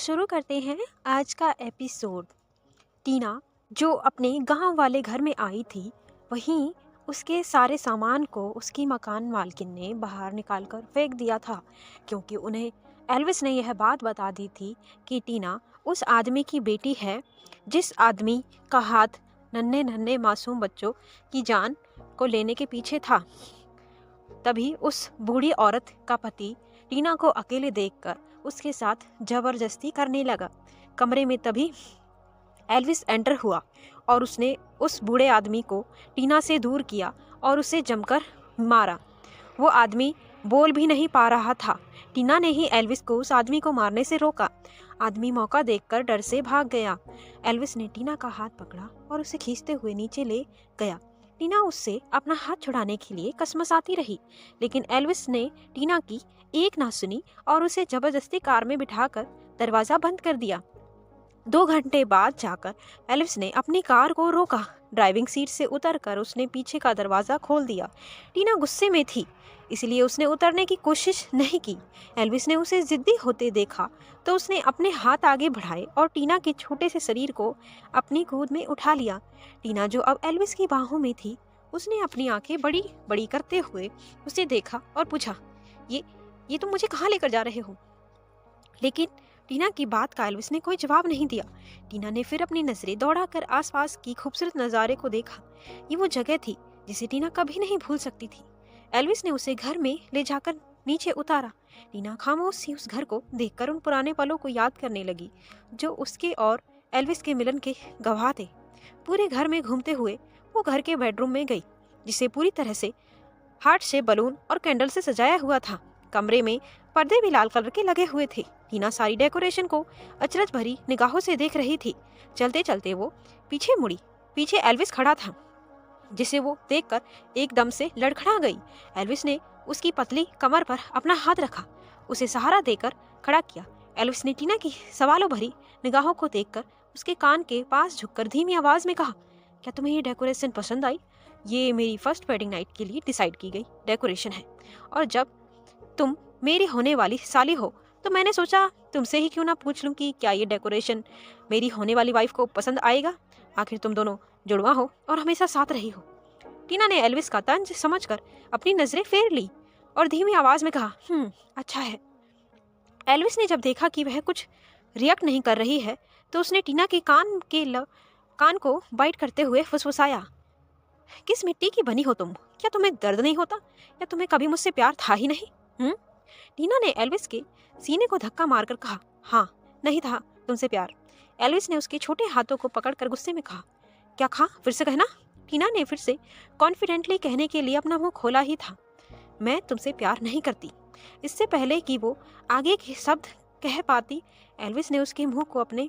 शुरू करते हैं आज का एपिसोड। टीना जो अपने गांव वाले घर में आई थी, वहीं उसके सारे सामान को उसकी मकान मालकिन ने बाहर निकालकर फेंक दिया था, क्योंकि उन्हें एल्विस ने यह बात बता दी थी कि टीना उस आदमी की बेटी है जिस आदमी का हाथ नन्हे नन्हे मासूम बच्चों की जान को लेने के पीछे था। तभी उस बूढ़ी औरत का पति टीना को अकेले देखकर उसके साथ जबरदस्ती करने लगा। कमरे में तभी एल्विस एंटर हुआ और उसने उस बूढ़े आदमी को टीना से दूर किया और उसे जमकर मारा। वो आदमी बोल भी नहीं पा रहा था। टीना ने ही एल्विस को उस आदमी को मारने से रोका। आदमी मौका देखकर डर से भाग गया। एल्विस ने टीना का हाथ पकड़ा और उसे खींचते हुए नीचे ले गया। टीना उससे अपना हाथ छुड़ाने के लिए कसमसाती रही, लेकिन एल्विस ने टीना की एक ना सुनी और उसे जबरदस्ती कार में बिठाकर दरवाजा बंद कर दिया। 2 घंटे बाद जाकर एल्विस ने अपनी कार को रोका। ड्राइविंग सीट से उतरकर उसने पीछे का दरवाज़ा खोल दिया। टीना गुस्से में थी, इसलिए उसने उतरने की कोशिश नहीं की। एल्विस ने उसे जिद्दी होते देखा तो उसने अपने हाथ आगे बढ़ाए और टीना के छोटे से शरीर को अपनी गोद में उठा लिया। टीना जो अब एल्विस की बाहों में थी, उसने अपनी आंखें बड़ी बड़ी करते हुए उसे देखा और पूछा, ये तुम मुझे कहाँ लेकर जा रहे हो? लेकिन टीना की बात का एल्विस ने कोई जवाब नहीं दिया। टीना ने फिर अपनी नजरें दौड़ाकर आसपास की खूबसूरत नज़ारे को देखा। ये वो जगह थी जिसे टीना कभी नहीं भूल सकती थी। एल्विस ने उसे घर में ले जाकर नीचे उतारा। टीना खामोश सी उस घर को देखकर उन पुराने पलों को याद करने लगी जो उसके और एल्विस के मिलन के गवाह थे। पूरे घर में घूमते हुए वो घर के बेडरूम में गई, जिसे पूरी तरह से हार्ट शेप बलून और कैंडल से सजाया हुआ था। कमरे में पर्दे भी लाल कलर के लगे हुए थे। टीना सारी डेकोरेशन को अचरज भरी निगाहों से देख रही थी। चलते चलते वो पीछे मुड़ी। पीछे एल्विस खड़ा था, जिसे वो देखकर एकदम से लड़खड़ा गई। एल्विस ने उसकी पतली कमर पर अपना हाथ रखा, उसे सहारा देकर खड़ा किया। एल्विस ने टीना की सवालों भरी निगाहों को देखकर उसके कान के पास झुककर धीमी आवाज में कहा, क्या तुम्हें ये डेकोरेशन पसंद आई? ये मेरी फर्स्ट वेडिंग नाइट के लिए डिसाइड की गई डेकोरेशन है, और जब तुम मेरी होने वाली साली हो तो मैंने सोचा तुमसे ही क्यों ना पूछ लूं कि क्या ये डेकोरेशन मेरी होने वाली वाइफ को पसंद आएगा। आखिर तुम दोनों जुड़वा हो और हमेशा साथ रही हो। टीना ने एल्विस का तंज समझकर अपनी नजरें फेर ली और धीमी आवाज में कहा, अच्छा है। एल्विस ने जब देखा कि वह कुछ रिएक्ट नहीं कर रही है तो उसने टीना के कान को बाइट करते हुए फुसफुसाया, किस मिट्टी की बनी हो तुम? क्या तुम्हें दर्द नहीं होता, या तुम्हें कभी मुझसे प्यार था ही नहीं? टीना ने एल्विस के सीने को धक्का मारकर कहा, हाँ, नहीं था तुमसे प्यार। एल्विस ने उसके छोटे हाथों को पकड़कर गुस्से में कहा, क्या कहा? फिर से कहना। टीना ने फिर से कॉन्फिडेंटली कहने के लिए अपना मुंह खोला ही था, मैं तुमसे प्यार नहीं करती। इससे पहले कि वो आगे के शब्द कह पाती, एल्विस ने उसके मुंह को अपने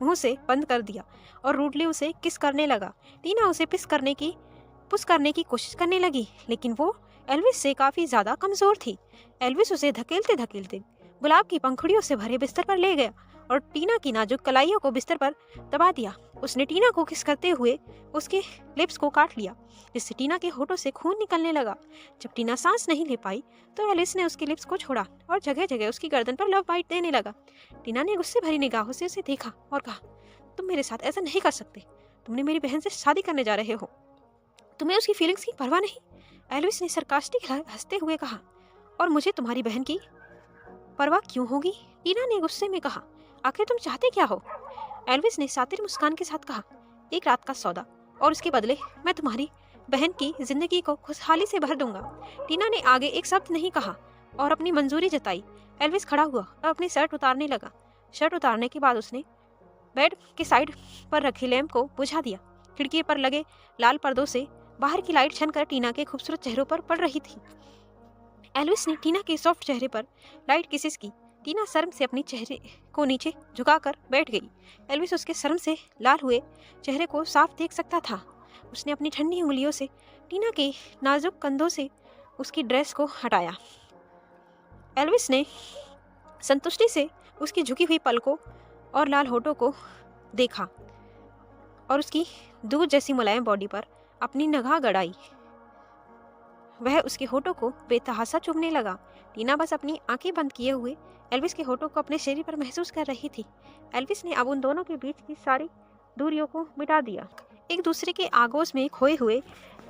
मुंह से बंद कर दिया और रूडली उसे किस करने लगा। टीना उसे पुश करने की कोशिश करने लगी, लेकिन वो एल्विस से काफी ज्यादा कमजोर थी। एल्विस उसे धकेलते धकेलते गुलाब की पंखुड़ियों से भरे बिस्तर पर ले गया और टीना की नाजुक कलाइयों को बिस्तर पर दबा दिया। उसने टीना को किस करते हुए उसके लिप्स को काट लिया, जिससे टीना के होठों से खून निकलने लगा। जब टीना सांस नहीं ले पाई तो एल्विस ने उसके लिप्स को छोड़ा और जगह जगह उसकी गर्दन पर लव बाइट देने लगा। टीना ने गुस्से भरी निगाहों से उसे देखा और कहा, तुम मेरे साथ ऐसा नहीं कर सकते। तुमने मेरी बहन से शादी करने जा रहे हो, तुम्हें उसकी फीलिंग्स की परवाह नहीं? एल्विस ने सरकास्टिक हंसते हुए कहा, और मुझे तुम्हारी बहन की परवाह क्यों होगी? टीना ने गुस्से में कहा, आखिर तुम चाहते क्या हो? एल्विस ने सातिर मुस्कान के साथ कहा, एक रात का सौदा, और उसके बदले मैं तुम्हारी बहन की जिंदगी को खुशहाली से भर दूंगा। टीना ने आगे एक शब्द नहीं कहा और अपनी मंजूरी जताई। एल्विस खड़ा हुआ और अपनी शर्ट उतारने लगा। शर्ट उतारने के बाद उसने बेड के साइड पर रखे लैंप को बुझा दिया। खिड़की पर लगे लाल पर्दों से बाहर की लाइट छनकर टीना के खूबसूरत चेहरों पर पड़ रही थी। एल्विस ने टीना के सॉफ्ट चेहरे पर लाइट किसेस की। टीना शर्म से अपनी चेहरे को नीचे झुकाकर बैठ गई। एल्विस उसके शर्म से लाल हुए चेहरे को साफ देख सकता था। उसने अपनी ठंडी उंगलियों से टीना के नाजुक कंधों से उसकी ड्रेस को हटाया। एल्विस ने संतुष्टि से उसकी झुकी हुई पलकों और लाल होठों को देखा और उसकी दूध जैसी मुलायम बॉडी पर अपनी निगाह गड़ाई। वह उसके होठों को बेतहासा चूमने लगा। टीना बस अपनी आंखें बंद किए हुए एल्विस के होठों को अपने शरीर पर महसूस कर रही थी। एल्विस ने अब उन दोनों के बीच की सारी दूरियों को मिटा दिया। एक दूसरे के आगोश में खोए हुए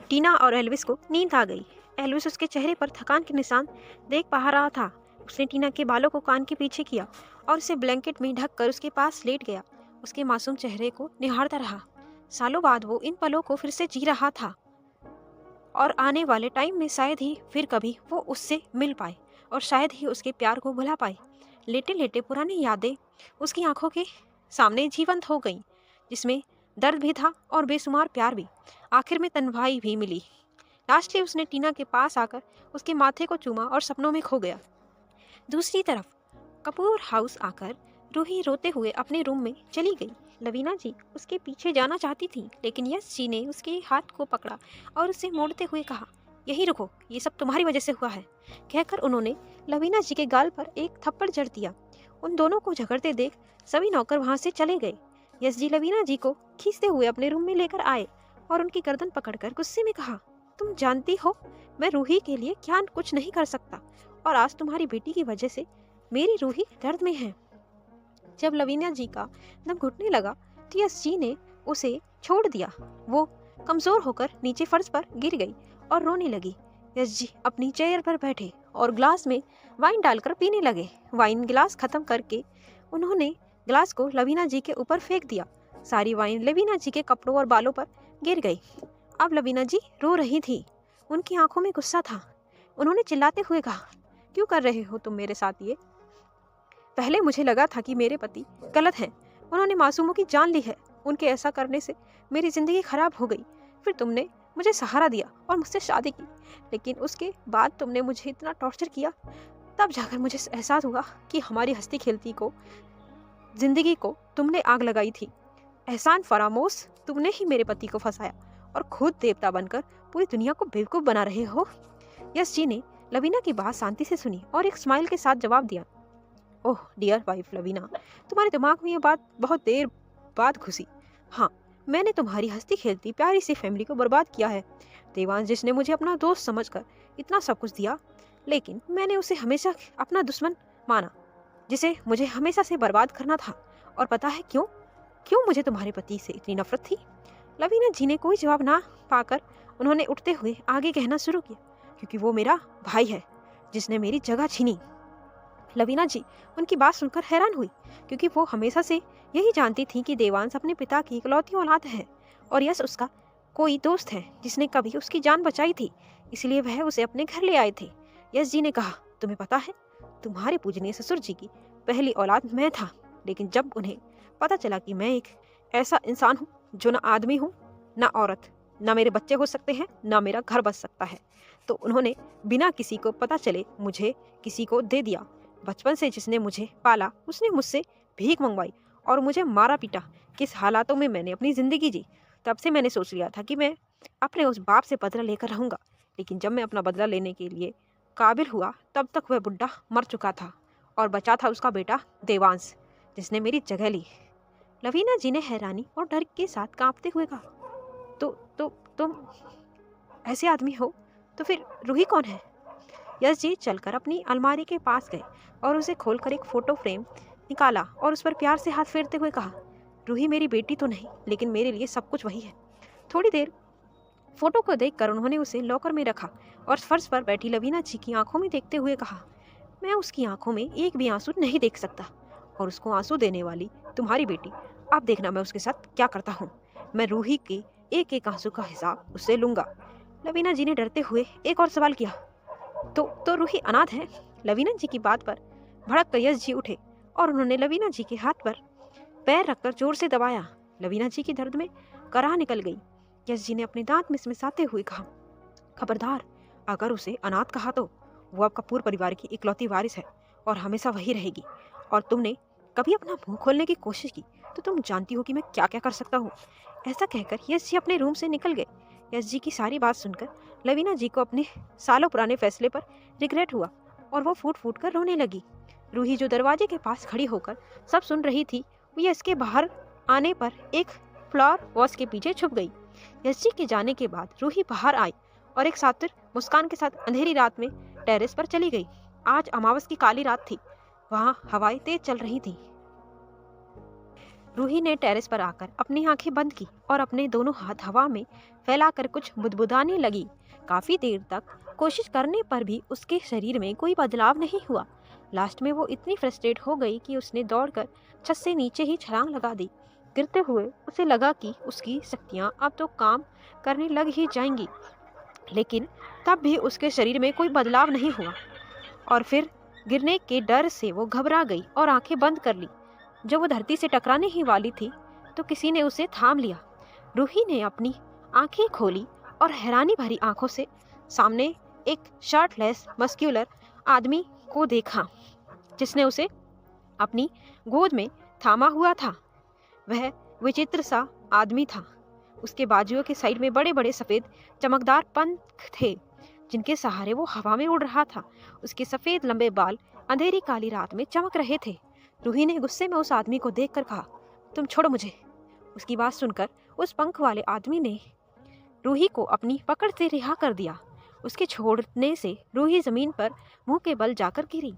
टीना और एल्विस को नींद आ गई। एल्विस उसके चेहरे पर थकान के निशान देख पा रहा था। उसने टीना के बालों को कान के पीछे किया और उसे ब्लैंकेट में ढक कर उसके पास लेट गया। उसके मासूम चेहरे को निहारता रहा। सालों बाद वो इन पलों को फिर से जी रहा था और आने वाले टाइम में शायद ही फिर कभी वो उससे मिल पाए और शायद ही उसके प्यार को भुला पाए। लेटे लेटे पुरानी यादें उसकी आंखों के सामने जीवंत हो गईं, जिसमें दर्द भी था और बेशुमार प्यार भी। आखिर में तन्हाई भी मिली। लास्टली उसने टीना के पास आकर उसके माथे को चूमा और सपनों में खो गया। दूसरी तरफ कपूर हाउस आकर रूही रोते हुए अपने रूम में चली गई। लवीना जी उसके पीछे जाना चाहती थी, लेकिन यश जी ने उसके हाथ को पकड़ा और उसे मोड़ते हुए कहा, यही रुको, ये सब तुम्हारी वजह से हुआ है। कहकर उन्होंने लवीना जी के गाल पर एक थप्पड़ जड़ दिया। उन दोनों को झगड़ते देख सभी नौकर वहां से चले गए। यश जी लवीना जी को खींचते हुए अपने रूम में लेकर आए और उनकी गर्दन पकड़कर गुस्से में कहा, तुम जानती हो मैं रूही के लिए क्या कुछ नहीं कर सकता, और आज तुम्हारी बेटी की वजह से मेरी रूही दर्द में है। जब लवीना जी का दम घुटने लगा तो यश जी ने उसे छोड़ दिया। वो कमजोर होकर नीचे फर्श पर गिर गई और रोने लगी। यश जी अपनी चेयर पर बैठे और ग्लास में वाइन डालकर पीने लगे। वाइन गिलास खत्म करके उन्होंने गिलास को लवीना जी के ऊपर फेंक दिया। सारी वाइन लवीना जी के कपड़ों और बालों पर गिर गई। अब लवीना जी रो रही थी। उनकी आंखों में गुस्सा था। उन्होंने चिल्लाते हुए कहा, क्यों कर रहे हो तुम मेरे साथ ये? पहले मुझे लगा था कि मेरे पति गलत हैं, उन्होंने मासूमों की जान ली है। उनके ऐसा करने से मेरी जिंदगी खराब हो गई। फिर तुमने मुझे सहारा दिया और मुझसे शादी की, लेकिन उसके बाद तुमने मुझे इतना टॉर्चर किया। तब जाकर मुझे एहसास हुआ कि हमारी हंसती खेलती को जिंदगी को तुमने आग लगाई थी। एहसान फरामोश, तुमने ही मेरे पति को फंसाया और खुद देवता बनकर पूरी दुनिया को बेवकूफ बना रहे हो। यश जी ने लवीना की बात शांति से सुनी और एक स्माइल के साथ जवाब दिया, ओह डियर वाइफ लवीना, तुम्हारे दिमाग में ये बात बहुत देर बाद घुसी। हाँ, मैंने तुम्हारी हंसती खेलती प्यारी सी फैमिली को बर्बाद किया है। देवांश जिसने मुझे अपना दोस्त समझकर इतना सब कुछ दिया, लेकिन मैंने उसे हमेशा अपना दुश्मन माना, जिसे मुझे हमेशा से बर्बाद करना था। और पता है क्यों? क्यों मुझे तुम्हारे पति से इतनी नफरत थी? लवीना जी ने कोई जवाब ना पाकर उन्होंने उठते हुए आगे कहना शुरू किया, क्योंकि वो मेरा भाई है जिसने मेरी जगह छीनी। लवीना जी उनकी बात सुनकर हैरान हुई, क्योंकि वो हमेशा से यही जानती थी कि देवांश अपने पिता की इकलौती औलाद है और यश उसका कोई दोस्त है जिसने कभी उसकी जान बचाई थी, इसलिए वह उसे अपने घर ले आए थे। यश जी ने कहा, तुम्हें पता है, तुम्हारे पूजनीय ससुर जी की पहली औलाद मैं था, लेकिन जब उन्हें पता चला कि मैं एक ऐसा इंसान हूँ जो न आदमी हूँ न औरत, न मेरे बच्चे हो सकते हैं, न मेरा घर बच सकता है, तो उन्होंने बिना किसी को पता चले मुझे किसी को दे दिया। बचपन से जिसने मुझे पाला उसने मुझसे भीख मंगवाई और मुझे मारा पीटा। किस हालातों में मैंने अपनी ज़िंदगी जी। तब से मैंने सोच लिया था कि मैं अपने उस बाप से बदला लेकर रहूँगा, लेकिन जब मैं अपना बदला लेने के लिए काबिल हुआ तब तक वह बुढ़ा मर चुका था और बचा था उसका बेटा देवांश, जिसने मेरी जगह ली। लवीना जी ने हैरानी और डर के साथ कांपते हुए कहा, तो तुम ऐसे आदमी हो? तो फिर रूही कौन है? यश जी चलकर अपनी अलमारी के पास गए और उसे खोलकर एक फोटो फ्रेम निकाला और उस पर प्यार से हाथ फेरते हुए कहा, रूही मेरी बेटी तो नहीं, लेकिन मेरे लिए सब कुछ वही है। थोड़ी देर फोटो को देखकर उन्होंने उसे लॉकर में रखा और फर्श पर बैठी लवीना जी की आंखों में देखते हुए कहा, मैं उसकी आंखों में एक भी आंसू नहीं देख सकता, और उसको आंसू देने वाली तुम्हारी बेटी, आप देखना मैं उसके साथ क्या करता हूँ। मैं रूही के एक एक आंसू का हिसाब उससे लूंगा। लवीना जी ने डरते हुए एक और सवाल किया, तो रूही अनाथ है? लवीना जी की बात पर भड़क कर यश जी उठे और उन्होंने लवीना जी के हाथ पर पैर रखकर जोर से दबाया। लवीना जी की दर्द में कराह निकल गई। यश जी ने अपने दांत मिसमिसाते हुए कहा, खबरदार, अगर उसे अनाथ कहा तो वो आपका पूरे परिवार की इकलौती वारिस है और हमेशा वही रहेगी। और तुमने कभी अपना मुंह खोलने की कोशिश की तो तुम जानती हो कि मैं क्या क्या कर सकता हूँ। ऐसा कहकर यश जी अपने रूम से निकल गए। यश जी की सारी बात सुनकर लवीना जी को अपने सालों पुराने फैसले पर रिग्रेट हुआ और वो फूट फूट कर रोने लगी। रूही जो दरवाजे के पास खड़ी होकर सब सुन रही थी, वो यश के बाहर आने पर एक फ्लावर वॉश के पीछे छुप गई। यश जी के जाने के बाद रूही बाहर आई और एक सातिर मुस्कान के साथ अंधेरी रात में टेरेस पर चली गई। आज अमावस की काली रात थी। वहां हवाएं तेज चल रही थी। रूही ने टेरेस पर आकर अपनी आंखें बंद की और अपने दोनों हाथ हवा में फैलाकर कुछ बुदबुदाने लगी। काफी देर तक कोशिश करने पर भी उसके शरीर में कोई बदलाव नहीं हुआ। लास्ट में वो इतनी फ्रस्ट्रेट हो गई कि उसने दौड़कर छत से नीचे ही छलांग लगा दी। गिरते हुए उसे लगा कि उसकी शक्तियां अब तो काम करने लग ही जाएंगी, लेकिन तब भी उसके शरीर में कोई बदलाव नहीं हुआ। और फिर गिरने के डर से वो घबरा गई और आंखें बंद कर ली। जब वो धरती से टकराने ही वाली थी तो किसी ने उसे थाम लिया। रूही ने अपनी आंखें खोली और हैरानी भरी आंखों से सामने एक शर्टलेस मस्क्यूलर आदमी को देखा, जिसने उसे अपनी गोद में थामा हुआ था। वह विचित्र सा आदमी था। उसके बाजुओं के साइड में बड़े बड़े सफेद चमकदार पंख थे, जिनके सहारे वो हवा में उड़ रहा था। उसके सफेद लंबे बाल अंधेरी काली रात में चमक रहे थे। रूही ने गुस्से में उस आदमी को देखकर कहा, तुम छोड़ो मुझे। उसकी बात सुनकर उस पंख वाले आदमी ने रूही को अपनी पकड़ से रिहा कर दिया। उसके छोड़ने से रूही जमीन पर मुंह के बल जाकर गिरी।